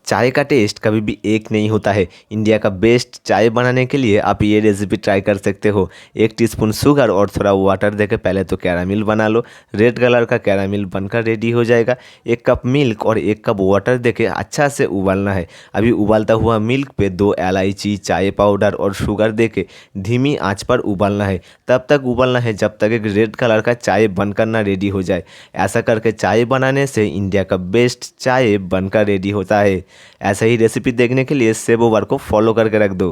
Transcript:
चाय का टेस्ट कभी भी एक नहीं होता है। इंडिया का बेस्ट चाय बनाने के लिए आप ये रेसिपी ट्राई कर सकते हो। 1 टीस्पून शुगर और थोड़ा वाटर देके पहले तो कैरामिल बना लो। रेड कलर का कैरामिल बनकर रेडी हो जाएगा। 1 कप मिल्क और 1 कप वाटर देके अच्छा से उबालना है। अभी उबालता हुआ मिल्क पे 2 इलायची, चाय पाउडर और शुगर देके धीमी आंच पर उबालना है। तब तक उबालना है जब तक एक रेड कलर का चाय बनकर ना रेडी हो जाए। ऐसा करके चाय बनाने से इंडिया का बेस्ट चाय बनकर रेडी होता है। ऐसा ही रेसिपी देखने के लिए सेव ओवर को फॉलो करके रख दो।